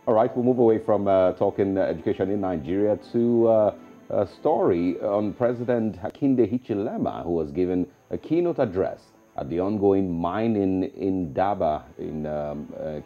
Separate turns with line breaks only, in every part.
All right, we'll move away from talking education in Nigeria to a story on President Hakainde Hichilema, who was given a keynote address at the ongoing mine in Daba in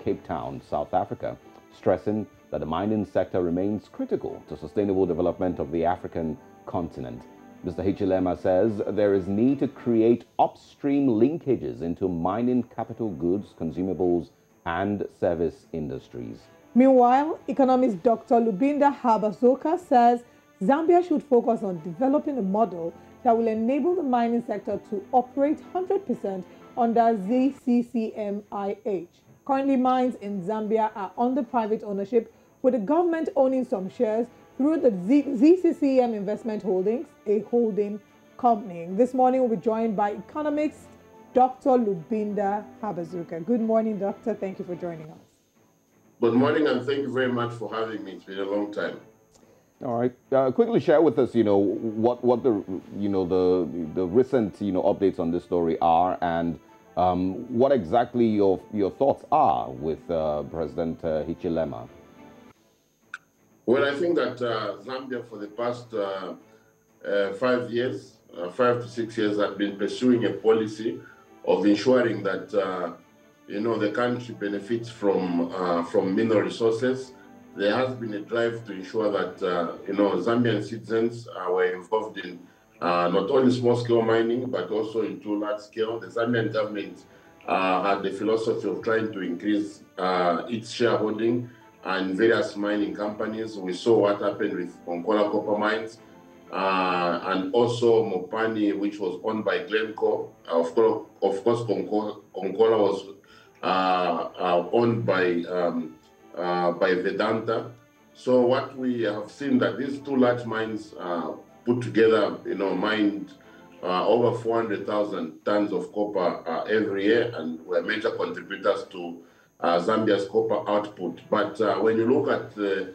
Cape Town, South Africa, stressing that the mining sector remains critical to sustainable development of the African continent. Mr. Hichilema says there is need to create upstream linkages into mining capital goods, consumables, and service industries.
Meanwhile, economist Dr. Lubinda Habazoka says Zambia should focus on developing a model that will enable the mining sector to operate 100% under ZCCMIH. Currently, mines in Zambia are under private ownership, with the government owning some shares through the ZCCM Investment Holdings, a holding company. This morning, we'll be joined by economist Dr. Lubinda Habazoka. Good morning, Doctor. Thank you for joining us.
Good morning, and thank you very much for having me. It's been a long time.
All right. Quickly share with us, what the recent, updates on this story are, and what exactly your thoughts are with President Hichilema.
Well, I think that Zambia, for the past 5 years, 5 to 6 years, have been pursuing a policy of ensuring that the country benefits from mineral resources. There has been a drive to ensure that Zambian citizens were involved in not only small-scale mining but also into large-scale. The Zambian government had the philosophy of trying to increase its shareholding in various mining companies. We saw what happened with Konkola copper mines and also Mopani, which was owned by Glencore. Of course, Konkola was owned by Vedanta. So what we have seen that these two large mines put together, mined over 400,000 tons of copper every year, and were major contributors to Zambia's copper output. But when you look at the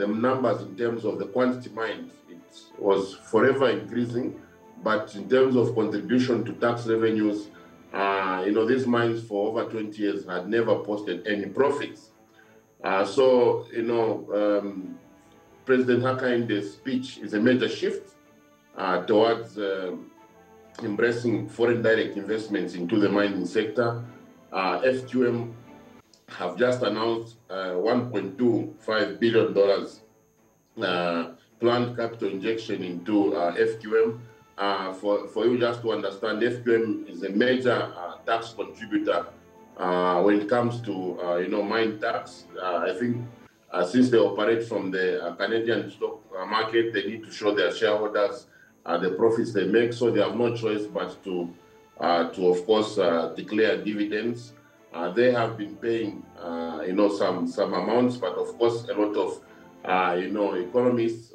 numbers in terms of the quantity mined, it was forever increasing. But in terms of contribution to tax revenues, these mines for over 20 years had never posted any profits. President Hakainde's speech is a major shift towards embracing foreign direct investments into the mining sector. FQM have just announced $1.25 billion planned capital injection into FQM. For you just to understand, FQM is a major tax contributor when it comes to mine tax. I think since they operate from the Canadian stock market, they need to show their shareholders the profits they make. So they have no choice but to of course declare dividends. They have been paying some amounts, but of course a lot of economists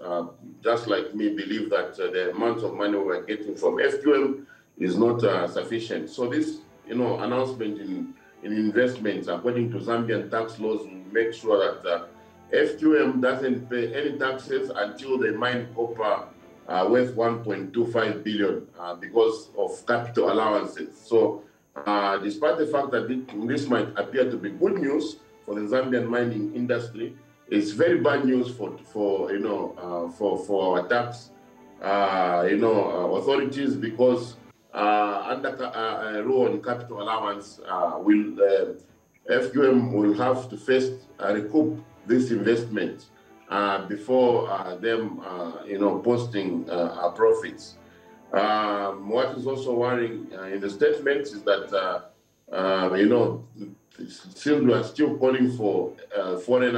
just like me believe that the amount of money we're getting from FQM is not sufficient. So this announcement in investments according to Zambian tax laws will make sure that FQM doesn't pay any taxes until they mine copper worth 1.25 billion because of capital allowances. So despite the fact that this might appear to be good news for the Zambian mining industry, it's very bad news for our tax authorities, because under law on capital allowance, FQM will have to first recoup this investment before them posting profits. What is also worrying in the statements is that still we are still calling for foreign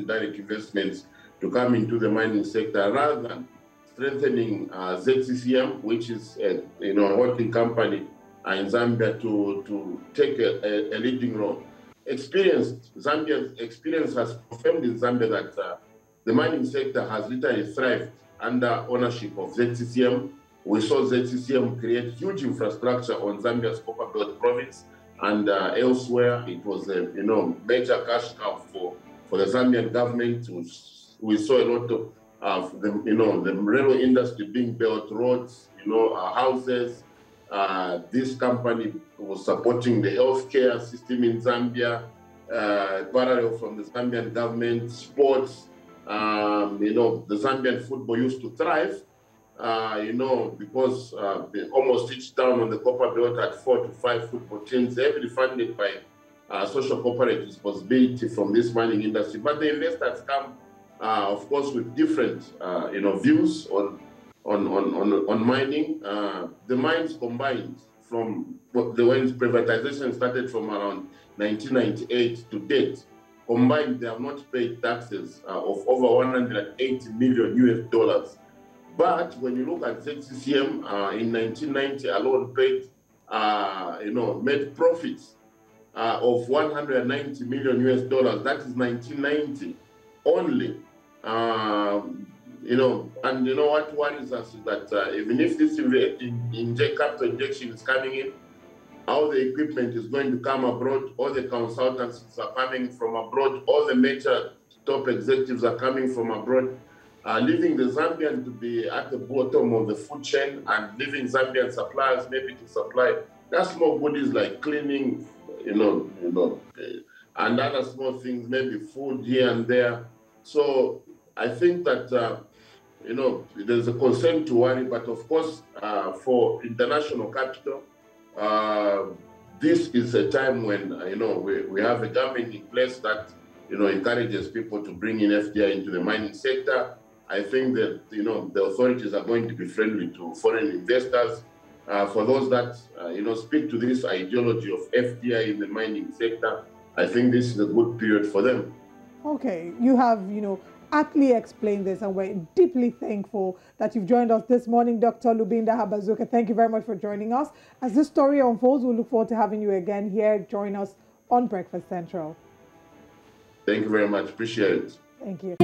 direct investments to come into the mining sector rather than strengthening ZCCM, which is a holding company in Zambia, to take a leading role. Zambia's experience has confirmed in Zambia that the mining sector has literally thrived under ownership of ZCCM. We saw ZCCM create huge infrastructure on Zambia's Copper Belt province and elsewhere. It was a major cash cow for the Zambian government. We saw a lot of the railway industry being built, roads, houses. This company was supporting the healthcare system in Zambia. parallel from the Zambian government, sports. The Zambian football used to thrive, because almost each town on the Copper Belt had 4 to 5 football teams, heavily funded by social corporate responsibility from this mining industry. But the investors come, of course, with different, views on mining. The mines combined from when privatization started from around 1998 to date, combined, they have not paid taxes of over 180 million US dollars. But when you look at ZCCM, in 1990 alone paid, made profits of 190 million US dollars. That is 1990 only. And what worries us is that even if this capital injection is coming in, all the equipment is going to come abroad, all the consultants are coming from abroad, all the major top executives are coming from abroad, leaving the Zambian to be at the bottom of the food chain and leaving Zambian suppliers maybe to supply that small goodies like cleaning, and other small things, maybe food here and there. So I think that, there's a concern to worry, but of course, for international capital, this is a time when, we have a government in place that, encourages people to bring in FDI into the mining sector. I think that, the authorities are going to be friendly to foreign investors. For those that, speak to this ideology of FDI in the mining sector, I think this is a good period for them.
Okay, you have, aptly explained this, and we're deeply thankful that you've joined us this morning, Dr. Lubinda Habazuka. Thank you very much for joining us. As this story unfolds, we'll look forward to having you again here. Join us on Breakfast Central.
Thank you very much. Appreciate it.
Thank you.